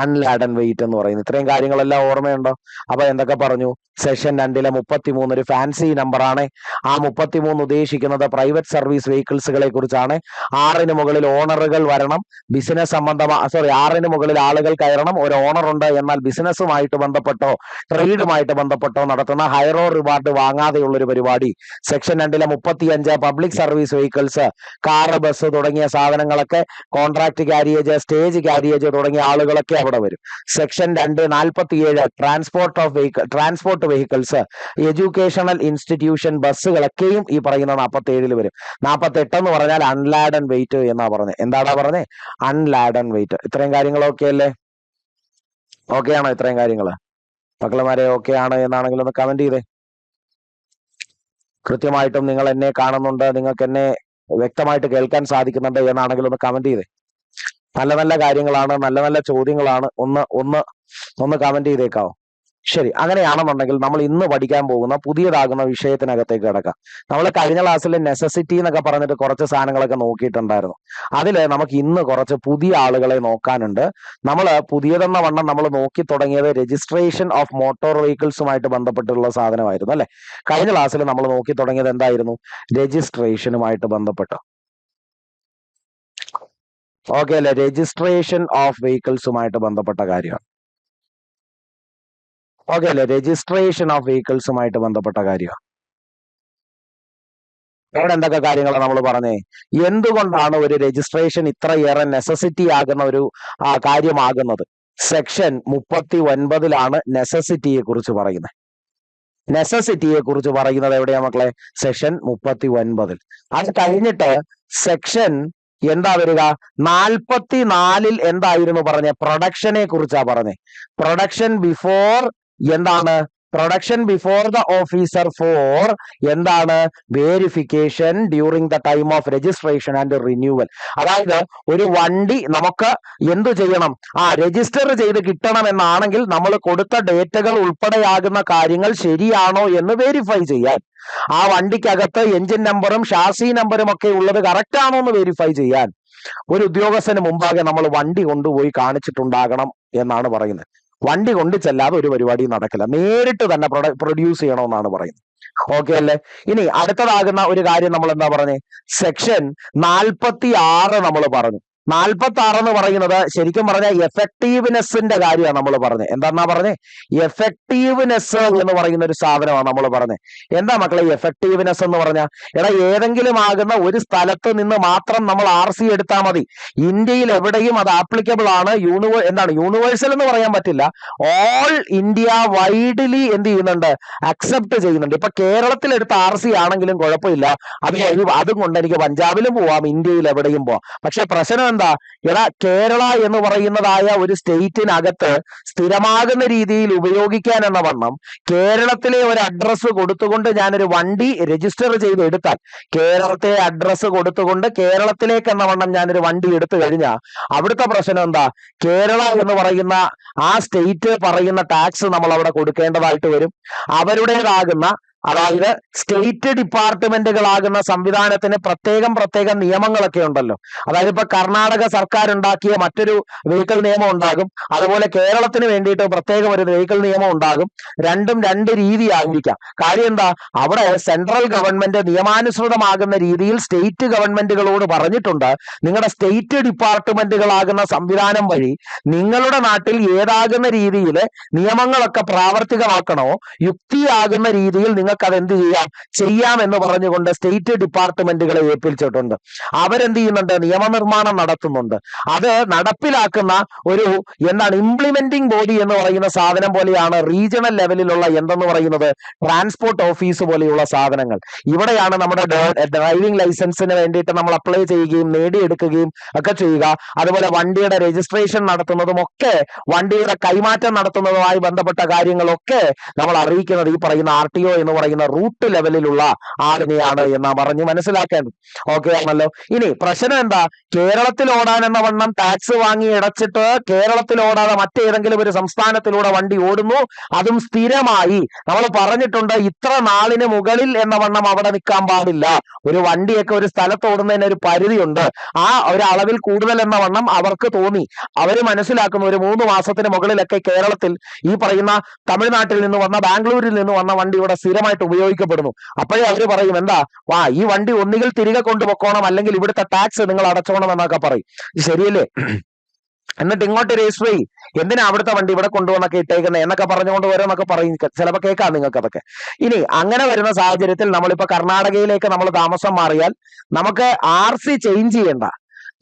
[SPEAKER 1] അൺലാഡൻ വെയിറ്റ് എന്ന് പറയുന്നത്. ഇത്രയും കാര്യങ്ങളെല്ലാം ഓർമ്മയുണ്ടോ? അപ്പൊ എന്തൊക്കെ പറഞ്ഞു? സെഷൻ 2 33 ഒരു ഫാൻസി നമ്പറാണ്. ആ 33 ഉദ്ദേശിക്കുന്നത് പ്രൈവറ്റ് സർവീസ് വെഹിക്കിൾസുകളെ കുറിച്ചാണ്. 6 മുകളിൽ ഓണറുകൾ വരണം, ബിസിനസ് സംബന്ധമായ 6 മുകളിൽ ആളുകൾ കയറണം, ഒരു ഓണർ ഉണ്ട്, എന്നാൽ ബിസിനസ്സുമായിട്ട് ബന്ധപ്പെട്ടോ ട്രേഡുമായിട്ട് ബന്ധപ്പെട്ടോ നടത്തുന്ന ഹയറോ റിവാർഡ് വാങ്ങാതെയുള്ള ഒരു പരിപാടി. Section 2 35 public service vehicles, car bus തുടങ്ങിയ സാധനങ്ങളൊക്കെ, കോൺട്രാക്ട് കാരിയേജ്, സ്റ്റേജ് കാരിയേജ് തുടങ്ങിയ ആളുകളൊക്കെ അവിടെ വരും. Section 2 47 transport vehicles, educational institution ബസ്സുകളൊക്കെയും ഈ പറയുന്ന 47 വരും. 48 എന്ന് പറഞ്ഞാൽ അൺലാഡൻ വെയിറ്റ് എന്നാ പറഞ്ഞത്. എന്താടാ പറഞ്ഞേ? Unladen weight. ഇത്രയും കാര്യങ്ങളൊക്കെ അല്ലേ? ഓക്കെ ആണോ? ഇത്രയും കാര്യങ്ങള് മക്കളമാരെ ഓക്കെ ആണ് എന്നാണെങ്കിൽ ഒന്ന് കമന്റ് ചെയ്തേ. കൃത്യമായിട്ടും നിങ്ങൾ എന്നെ കാണുന്നുണ്ട്, നിങ്ങൾക്ക് എന്നെ വ്യക്തമായിട്ട് കേൾക്കാൻ സാധിക്കുന്നുണ്ട് എന്നാണെങ്കിൽ ഒന്ന് കമന്റ് ചെയ്തേ. നല്ല നല്ല കാര്യങ്ങളാണ്, നല്ല നല്ല ചോദ്യങ്ങളാണ്. ഒന്ന് കമന്റ് ചെയ്തേക്കാവോ? ശരി, അങ്ങനെയാണെന്നുണ്ടെങ്കിൽ നമ്മൾ ഇന്ന് പഠിക്കാൻ പോകുന്ന പുതിയതാകുന്ന വിഷയത്തിനകത്തേക്ക് കിടക്കാം. നമ്മൾ കഴിഞ്ഞ ക്ലാസ്സിൽ നെസസിറ്റി എന്നൊക്കെ പറഞ്ഞിട്ട് കുറച്ച് സാധനങ്ങളൊക്കെ നോക്കിയിട്ടുണ്ടായിരുന്നു. അതില് നമുക്ക് ഇന്ന് കുറച്ച് പുതിയ ആളുകളെ നോക്കാനുണ്ട്. നമ്മൾ പുതിയതെന്ന വണ്ണം നമ്മൾ നോക്കി തുടങ്ങിയത് രജിസ്ട്രേഷൻ ഓഫ് മോട്ടോർ വെഹിക്കിൾസുമായിട്ട് ബന്ധപ്പെട്ടുള്ള സാധനമായിരുന്നു അല്ലെ. കഴിഞ്ഞ ക്ലാസ്സിൽ നമ്മൾ നോക്കി തുടങ്ങിയത് എന്തായിരുന്നു? രജിസ്ട്രേഷനുമായിട്ട് ബന്ധപ്പെട്ട്. ഓക്കെ അല്ലെ? രജിസ്ട്രേഷൻ ഓഫ് വെഹിക്കിൾസുമായിട്ട് ബന്ധപ്പെട്ട കാര്യമാണ്. ഓക്കെ അല്ലെ? രജിസ്ട്രേഷൻ ഓഫ് വെഹിക്കിൾസുമായിട്ട് ബന്ധപ്പെട്ട കാര്യമാണ്. വേറെ എന്തൊക്കെ കാര്യങ്ങളാണ് നമ്മൾ പറഞ്ഞേ? എന്തുകൊണ്ടാണ് ഒരു രജിസ്ട്രേഷൻ ഇത്രയേറെ നെസസിറ്റി ആകുന്ന ഒരു കാര്യമാകുന്നത്? സെക്ഷൻ 39 നെസസിറ്റിയെ കുറിച്ച് പറയുന്നത്. നെസസിറ്റിയെ കുറിച്ച് പറയുന്നത് എവിടെയാ മക്കളെ? സെക്ഷൻ 39. അത് കഴിഞ്ഞിട്ട് സെക്ഷൻ എന്താ വരിക? 44 എന്തായിരുന്നു പറഞ്ഞേ? പ്രൊഡക്ഷനെ കുറിച്ചാ പറഞ്ഞേ. പ്രൊഡക്ഷൻ ബിഫോർ എന്താണ്? Production before the officer for എന്താണ്? Verification during the time of registration and renewal. അതായത് ഒരു വണ്ടി നമുക്ക് എന്തു ചെയ്യണം? രജിസ്റ്റർ ചെയ്ത് കിട്ടണം എന്നാണെങ്കിൽ നമ്മൾ കൊടുത്ത ഡേറ്റകൾ ഉൾപ്പെടെയാകുന്ന കാര്യങ്ങൾ ശരിയാണോ എന്ന് വെരിഫൈ ചെയ്യാൻ, ആ വണ്ടിക്കകത്ത് എഞ്ചിൻ നമ്പറും ഷാസി നമ്പറും ഒക്കെ ഉള്ളത് കറക്റ്റ് ആണോ എന്ന് വെരിഫൈ ചെയ്യാൻ ഒരു ഉദ്യോഗസ്ഥന് മുമ്പാകെ നമ്മൾ വണ്ടി കൊണ്ടുപോയി കാണിച്ചിട്ടുണ്ടാകണം എന്നാണ് പറയുന്നത്. വണ്ടി കൊണ്ട് ചെല്ലാതെ ഒരു പരിപാടി നടക്കില്ല, നേരിട്ട് തന്നെ പ്രൊഡ്യൂസ് ചെയ്യണമെന്നാണ് പറയുന്നത്. ഓക്കെ അല്ലേ? ഇനി അടുത്തതാകുന്ന ഒരു കാര്യം നമ്മൾ എന്താ പറഞ്ഞേ? സെക്ഷൻ 46 നമ്മൾ പറഞ്ഞു. 46 എന്ന് പറയുന്നത് ശരിക്കും പറഞ്ഞാൽ എഫക്റ്റീവ്നെസ്സിന്റെ കാര്യമാണ് നമ്മൾ പറഞ്ഞത്. എന്താ പറഞ്ഞേ? എഫക്റ്റീവ്നെസ് എന്ന് പറയുന്ന ഒരു സാധനമാണ് നമ്മൾ പറഞ്ഞത്. എന്താ മക്കളെ എഫക്റ്റീവ്നെസ് എന്ന് പറഞ്ഞാൽ? ഏതെങ്കിലും ആകുന്ന ഒരു സ്ഥലത്ത് നിന്ന് മാത്രം നമ്മൾ RC എടുത്താൽ മതി. ഇന്ത്യയിൽ എവിടെയും അത് ആപ്ലിക്കബിൾ ആണ്. യൂണിവേഴ്സൽ എന്ന് പറയാൻ പറ്റില്ല. ഓൾ ഇന്ത്യ വൈഡ്ലി എന്ത് ചെയ്യുന്നുണ്ട്? അക്സെപ്റ്റ് ചെയ്യുന്നുണ്ട്. ഇപ്പൊ കേരളത്തിൽ എടുത്ത RC ആണെങ്കിലും കുഴപ്പമില്ല, അതും കൊണ്ട് എനിക്ക് പഞ്ചാബിലും പോവാം, ഇന്ത്യയിൽ എവിടെയും പോവാം. പക്ഷെ പ്രശ്നം എന്താ? കേരള എന്ന് പറയുന്നതായ ഒരു സ്റ്റേറ്റിനകത്ത് സ്ഥിരമാകുന്ന രീതിയിൽ ഉപയോഗിക്കാൻ എന്ന വണ്ണം കേരളത്തിലെ ഒരു അഡ്രസ്സ് കൊടുത്തുകൊണ്ട് ഞാനൊരു വണ്ടി രജിസ്റ്റർ ചെയ്ത് എടുത്താൽ, കേരളത്തെ അഡ്രസ്സ് കൊടുത്തുകൊണ്ട് കേരളത്തിലേക്ക് എന്ന വണ്ണം ഞാനൊരു വണ്ടി എടുത്തു കഴിഞ്ഞാൽ അവിടുത്തെ പ്രശ്നം എന്താ? കേരള എന്ന് പറയുന്ന ആ സ്റ്റേറ്റ് പറയുന്ന ടാക്സ് നമ്മൾ അവിടെ കൊടുക്കേണ്ടതായിട്ട് വരും. അവരുടേതാകുന്ന അതായത് സ്റ്റേറ്റ് ഡിപ്പാർട്ട്മെന്റുകളാകുന്ന സംവിധാനത്തിന് പ്രത്യേകം നിയമങ്ങളൊക്കെ ഉണ്ടല്ലോ. അതായത് ഇപ്പൊ കർണാടക സർക്കാർ ഉണ്ടാക്കിയ മറ്റൊരു വെഹിക്കിൾ നിയമം ഉണ്ടാകും, അതുപോലെ കേരളത്തിന് വേണ്ടിയിട്ട് പ്രത്യേകം ഒരു വെഹിക്കിൾ നിയമം ഉണ്ടാകും. രണ്ടും രണ്ട് രീതിയായിരിക്കാം. കാര്യം എന്താ? അവിടെ സെൻട്രൽ ഗവൺമെന്റ് നിയമാനുസൃതമാകുന്ന രീതിയിൽ സ്റ്റേറ്റ് ഗവൺമെന്റുകളോട് പറഞ്ഞിട്ടുണ്ട്, നിങ്ങളുടെ സ്റ്റേറ്റ് ഡിപ്പാർട്ട്മെന്റുകളാകുന്ന സംവിധാനം വഴി നിങ്ങളുടെ നാട്ടിൽ ഏതാകുന്ന രീതിയിൽ നിയമങ്ങളൊക്കെ പ്രാവർത്തികമാക്കണോ, യുക്തിയാകുന്ന രീതിയിൽ നിങ്ങൾക്ക് അത് എന്ത് ചെയ്യാം എന്ന് പറഞ്ഞുകൊണ്ട് സ്റ്റേറ്റ് ഡിപ്പാർട്ട്മെന്റുകളെ ഏൽപ്പിച്ചിട്ടുണ്ട്. അവരെന്ത് ചെയ്യുന്നുണ്ട്? നിയമനിർമ്മാണം നടത്തുന്നുണ്ട്. അത് നടപ്പിലാക്കുന്ന ഒരു ഇംപ്ലിമെന്റിംഗ് ബോഡി എന്ന് പറയുന്ന സാധനം പോലെയാണ് റീജിയണൽ ലെവലിലുള്ള എന്തെന്ന് പറയുന്നത് ട്രാൻസ്പോർട്ട് ഓഫീസ് പോലെയുള്ള സാധനങ്ങൾ. ഇവിടെയാണ് നമ്മുടെ ഡ്രൈവിംഗ് ലൈസൻസിന് വേണ്ടിയിട്ട് നമ്മൾ അപ്ലൈ ചെയ്യുകയും നേടിയെടുക്കുകയും ഒക്കെ ചെയ്യുക. അതുപോലെ വണ്ടിയുടെ രജിസ്ട്രേഷൻ നടത്തുന്നതും ഒക്കെ വണ്ടിയുടെ കൈമാറ്റം നടത്തുന്നതുമായി ബന്ധപ്പെട്ട കാര്യങ്ങളൊക്കെ നമ്മൾ അറിയിക്കുന്നത് ഈ പറയുന്ന RTO എന്ന് പറയുന്ന റൂട്ട് ലെവലിലുള്ള ആളിനെയാണ് എന്നാ പറഞ്ഞു മനസ്സിലാക്കേണ്ടത്. ഓക്കെ ആണല്ലോ. ഇനി പ്രശ്നം എന്താ? കേരളത്തിൽ ഓടാൻ എന്ന വണ്ണം ടാക്സ് വാങ്ങി അടച്ചിട്ട് കേരളത്തിൽ ഓടാതെ മറ്റേതെങ്കിലും ഒരു സംസ്ഥാനത്തിലൂടെ വണ്ടി ഓടുന്നു, അതും സ്ഥിരമായി. നമ്മൾ പറഞ്ഞിട്ടുണ്ട് ഇത്ര നാളിന് മുകളിൽ എന്ന വണ്ണം അവിടെ നിൽക്കാൻ പാടില്ല. ഒരു വണ്ടിയൊക്കെ ഒരു സ്ഥലത്ത് ഓടുന്നതിന് ഒരു പരിധിയുണ്ട്. ആ ഒരു അളവിൽ കൂടുതൽ എന്ന വണ്ണം അവർക്ക് തോന്നി. അവര് മനസ്സിലാക്കുന്നു ഒരു 3 മാസത്തിന് മുകളിലൊക്കെ കേരളത്തിൽ ഈ പറയുന്ന തമിഴ്നാട്ടിൽ നിന്ന് വന്ന, ബാംഗ്ലൂരിൽ നിന്ന് വന്ന വണ്ടി ഇവിടെ സ്ഥിരമായിട്ട് ഉപയോഗിക്കപ്പെടുന്നു. അപ്പോഴേ അവര് പറയും എന്താ, ഈ വണ്ടി ഒന്നുകിൽ തിരികെ കൊണ്ടുപോക്കണം, അല്ലെങ്കിൽ ഇവിടുത്തെ ടാക്സ് നിങ്ങൾ അടച്ചോണം എന്നൊക്കെ പറയും. ശരിയല്ലേ? എന്നിട്ട് ഇങ്ങോട്ട് രജിസ്റ്റർ ചെയ്യും. എന്തിനാ അവിടുത്തെ വണ്ടി ഇവിടെ കൊണ്ടുവന്നൊക്കെ ഇട്ടേക്കുന്നത് എന്നൊക്കെ പറഞ്ഞുകൊണ്ട് വരുമെന്നൊക്കെ പറയും. ചിലപ്പോൾ കേൾക്കാം നിങ്ങൾക്ക് അതൊക്കെ. ഇനി അങ്ങനെ വരുന്ന സാഹചര്യത്തിൽ നമ്മളിപ്പോ കർണാടകയിലേക്ക് നമ്മൾ താമസം മാറിയാൽ നമുക്ക് RC ചേഞ്ച് ചെയ്യണ്ട.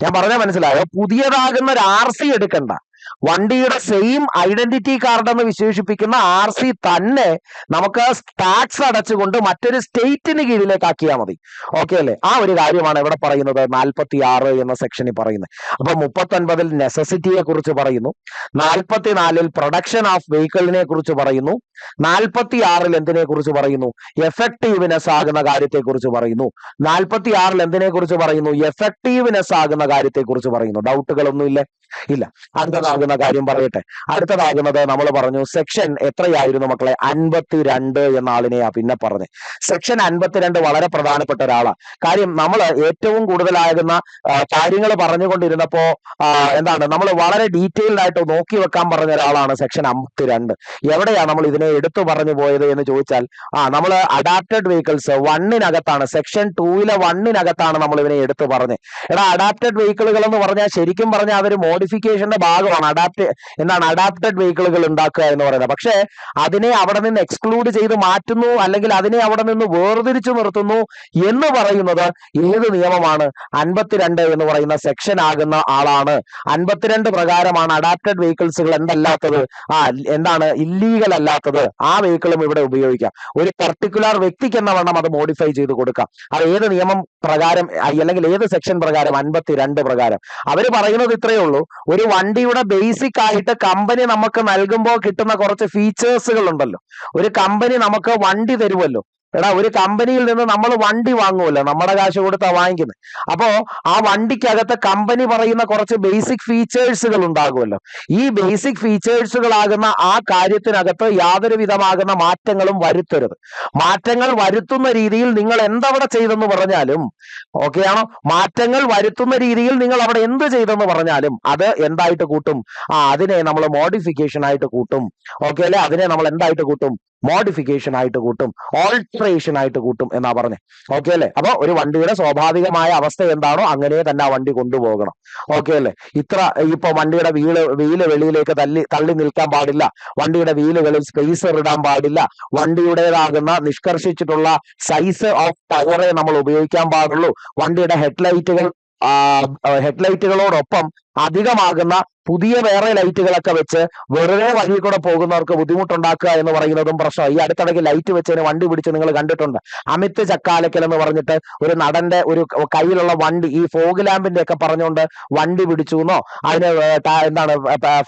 [SPEAKER 1] ഞാൻ പറഞ്ഞാൽ മനസ്സിലായോ? പുതിയതാകുന്ന ഒരു RC എടുക്കണ്ട. വണ്ടിയുടെ സെയിം ഐഡന്റിറ്റി കാർഡ് എന്ന് വിശേഷിപ്പിക്കുന്ന RC തന്നെ നമുക്ക് ടാക്സ് അടച്ചുകൊണ്ട് മറ്റൊരു സ്റ്റേറ്റിന് കീഴിലേക്ക് ആക്കിയാൽ മതി. ഓക്കെ അല്ലേ? ആ ഒരു കാര്യമാണ് ഇവിടെ പറയുന്നത് 46 എന്ന സെക്ഷനിൽ പറയുന്നത്. അപ്പൊ 39 നെസസിറ്റിയെ കുറിച്ച് പറയുന്നു, 44 പ്രൊഡക്ഷൻ ഓഫ് വെഹിക്കിളിനെ കുറിച്ച് പറയുന്നു, 46 എന്തിനെ കുറിച്ച് പറയുന്നു? എഫക്റ്റീവ്നെസ് ആകുന്ന കാര്യത്തെ കുറിച്ച് പറയുന്നു. 46 എന്തിനെ കുറിച്ച് പറയുന്നു? എഫക്റ്റീവ്നെസ് ആകുന്ന കാര്യത്തെ കുറിച്ച് പറയുന്നു. ഡൗട്ടുകളൊന്നും ഇല്ല. അടുത്തതാകുന്ന കാര്യം പറയട്ടെ. അടുത്തതാകുന്നത് നമ്മൾ പറഞ്ഞു സെക്ഷൻ എത്രയായിരുന്നു മക്കളെ? 52 എന്ന ആളിനെയാ പിന്നെ പറഞ്ഞത്. സെക്ഷൻ 52 വളരെ പ്രധാനപ്പെട്ട ഒരാളാണ്. കാര്യം നമ്മൾ ഏറ്റവും കൂടുതലാകുന്ന കാര്യങ്ങൾ പറഞ്ഞുകൊണ്ടിരുന്നപ്പോ നമ്മൾ വളരെ ഡീറ്റെയിൽഡ് ആയിട്ട് നോക്കി വെക്കാൻ പറഞ്ഞ ഒരാളാണ് സെക്ഷൻ 52. എവിടെയാ നമ്മൾ ഇതിനെ എടുത്തു പറഞ്ഞു പോയത് എന്ന് ചോദിച്ചാൽ നമ്മൾ അഡാപ്റ്റഡ് വെഹിക്കിൾസ് 1-നകത്താണ്, സെക്ഷൻ 2-ലെ 1-നകത്താണ് നമ്മൾ ഇതിനെ എടുത്തു പറഞ്ഞത്. അഡാപ്റ്റഡ് വെഹിക്കിളുകൾ എന്ന് പറഞ്ഞാൽ ശരിക്കും പറഞ്ഞാൽ അതൊരു മോഡിഫിക്കേഷന്റെ ഭാഗമാണ്. അഡാപ്റ്റഡ് വെഹിക്കിളുകൾ ഉണ്ടാക്കുക എന്ന് പറയുന്നത്. പക്ഷേ അതിനെ അവിടെ നിന്ന് എക്സ്ക്ലൂഡ് ചെയ്ത് മാറ്റുന്നു, അല്ലെങ്കിൽ അതിനെ അവിടെ നിന്ന് വേർതിരിച്ചു നിർത്തുന്നു എന്ന് പറയുന്നത് ഏത് നിയമമാണ്? 52 എന്ന് പറയുന്ന സെക്ഷൻ ആകുന്ന ആളാണ്. 52 പ്രകാരമാണ് അഡാപ്റ്റഡ് വെഹിക്കിൾസുകൾ എന്തല്ലാത്തത്, ഇല്ലീഗൽ അല്ലാത്തത്. ആ വെഹിക്കിളും ഇവിടെ ഉപയോഗിക്കാം. ഒരു പർട്ടിക്കുലർ വ്യക്തിക്ക് എന്ന വണ്ണം അത് മോഡിഫൈ ചെയ്ത് കൊടുക്കാം. അത് ഏത് നിയമം പ്രകാരം അല്ലെങ്കിൽ ഏത് സെക്ഷൻ പ്രകാരം? 52 പ്രകാരം. അവര് പറയുന്നത് ഇത്രയേ ഉള്ളൂ. ഒരു വണ്ടിയുടെ ബേസിക് ആയിട്ട് കമ്പനി നമുക്ക് നൽകുമ്പോൾ കിട്ടുന്ന കുറച്ച് ഫീച്ചേഴ്സുകൾ ഉണ്ടല്ലോ. ഒരു കമ്പനി നമുക്ക് വണ്ടി തരുമല്ലോ. ഒരു കമ്പനിയിൽ നിന്ന് നമ്മൾ വണ്ടി വാങ്ങുമല്ലോ, നമ്മുടെ കാശ് കൊടുത്താ വാങ്ങിക്കുന്നത്. അപ്പോ ആ വണ്ടിക്കകത്ത് കമ്പനി പറയുന്ന കുറച്ച് ബേസിക് ഫീച്ചേഴ്സുകൾ ഉണ്ടാകുമല്ലോ. ഈ ബേസിക് ഫീച്ചേഴ്സുകളാകുന്ന ആ കാര്യത്തിനകത്ത് യാതൊരു വിധമാകുന്ന മാറ്റങ്ങളും വരുത്തരുത്. മാറ്റങ്ങൾ വരുത്തുന്ന രീതിയിൽ നിങ്ങൾ എന്തവിടെ ചെയ്തെന്ന് പറഞ്ഞാലും ഓക്കെയാണോ? മാറ്റങ്ങൾ വരുത്തുന്ന രീതിയിൽ നിങ്ങൾ അവിടെ എന്ത് ചെയ്തെന്ന് പറഞ്ഞാലും അത് എന്തായിട്ട് കൂട്ടും? അതിനെ നമ്മൾ മോഡിഫിക്കേഷൻ ആയിട്ട് കൂട്ടും. ഓക്കെ അല്ലെ? അതിനെ നമ്മൾ എന്തായിട്ട് കൂട്ടും? മോഡിഫിക്കേഷൻ ആയിട്ട് കൂട്ടും, ഓൾട്ടറേഷൻ ആയിട്ട് കൂട്ടും എന്നാ പറഞ്ഞേ. ഓക്കെ അല്ലെ? അപ്പൊ ഒരു വണ്ടിയുടെ സ്വാഭാവികമായ അവസ്ഥ എന്താണോ അങ്ങനെ തന്നെ ആ വണ്ടി കൊണ്ടുപോകണം. ഓക്കെ അല്ലെ? ഇപ്പൊ വണ്ടിയുടെ വീല് വെളിയിലേക്ക് തള്ളി നിൽക്കാൻ പാടില്ല, വണ്ടിയുടെ വീലുകളിൽ സ്പേസർ ഇടാൻ പാടില്ല, വണ്ടിയുടേതാകുന്ന നിഷ്കർഷിച്ചിട്ടുള്ള സൈസ് ഓഫ് ടയറെ നമ്മൾ ഉപയോഗിക്കാൻ പാടുള്ളൂ. വണ്ടിയുടെ ഹെഡ്ലൈറ്റുകളോടൊപ്പം അധികമാകുന്ന പുതിയ വേറെ ലൈറ്റുകളൊക്കെ വെച്ച് വെറുതെ വഴി കൂടെ പോകുന്നവർക്ക് ബുദ്ധിമുട്ടുണ്ടാക്കുക എന്ന് പറയുന്നതും പ്രശ്നം. ഈ അടുത്തിടയ്ക്ക് ലൈറ്റ് വെച്ചതിന് വണ്ടി പിടിച്ച് നിങ്ങൾ കണ്ടിട്ടുണ്ട്. അമിത് ചക്കാലക്കൽ എന്ന് പറഞ്ഞിട്ട് ഒരു നടന്റെ ഒരു കയ്യിലുള്ള വണ്ടി ഈ ഫോഗ് ലാമ്പിന്റെ ഒക്കെ പറഞ്ഞുകൊണ്ട് വണ്ടി പിടിച്ചു എന്നോ അതിന്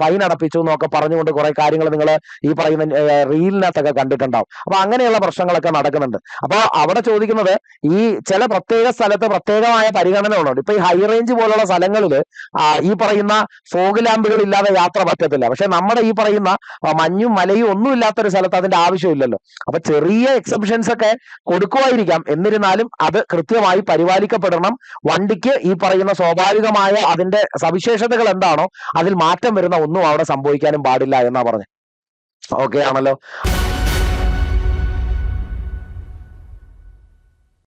[SPEAKER 1] ഫൈൻ അടപ്പിച്ചു എന്നോ ഒക്കെ പറഞ്ഞുകൊണ്ട് കുറെ കാര്യങ്ങൾ നിങ്ങൾ ഈ പറയുന്ന റീലിനകത്തൊക്കെ കണ്ടിട്ടുണ്ടാവും. അപ്പൊ അങ്ങനെയുള്ള പ്രശ്നങ്ങളൊക്കെ നടക്കുന്നുണ്ട്. അപ്പൊ അവിടെ ചോദിക്കുന്നത് ഈ ചില പ്രത്യേക സ്ഥലത്ത് പ്രത്യേകമായ പരിഗണനകളുണ്ട്. ഇപ്പൊ ഈ ഹൈ റേഞ്ച് പോലുള്ള സ്ഥലങ്ങളിൽ ഈ പറയുന്ന ഫോഗ് ലാമ്പുകൾ ഇല്ലാതെ യാത്ര പറ്റത്തില്ല. പക്ഷെ നമ്മുടെ ഈ പറയുന്ന മഞ്ഞും മലയും ഒന്നും ഇല്ലാത്തൊരു സ്ഥലത്ത് അതിന്റെ ആവശ്യമില്ലല്ലോ. അപ്പൊ ചെറിയ എക്സെപ്ഷൻസ് ഒക്കെ കൊടുക്കുമായിരിക്കാം. എന്നിരുന്നാലും അത് കൃത്യമായി പരിപാലിക്കപ്പെടണം. വണ്ടിക്ക് ഈ പറയുന്ന സ്വാഭാവികമായ അതിന്റെ സവിശേഷതകൾ എന്താണോ അതിൽ മാറ്റം വരുന്ന ഒന്നും അവിടെ സംഭവിക്കാനും പാടില്ല എന്നാ പറഞ്ഞത്. ഓക്കെ ആണല്ലോ.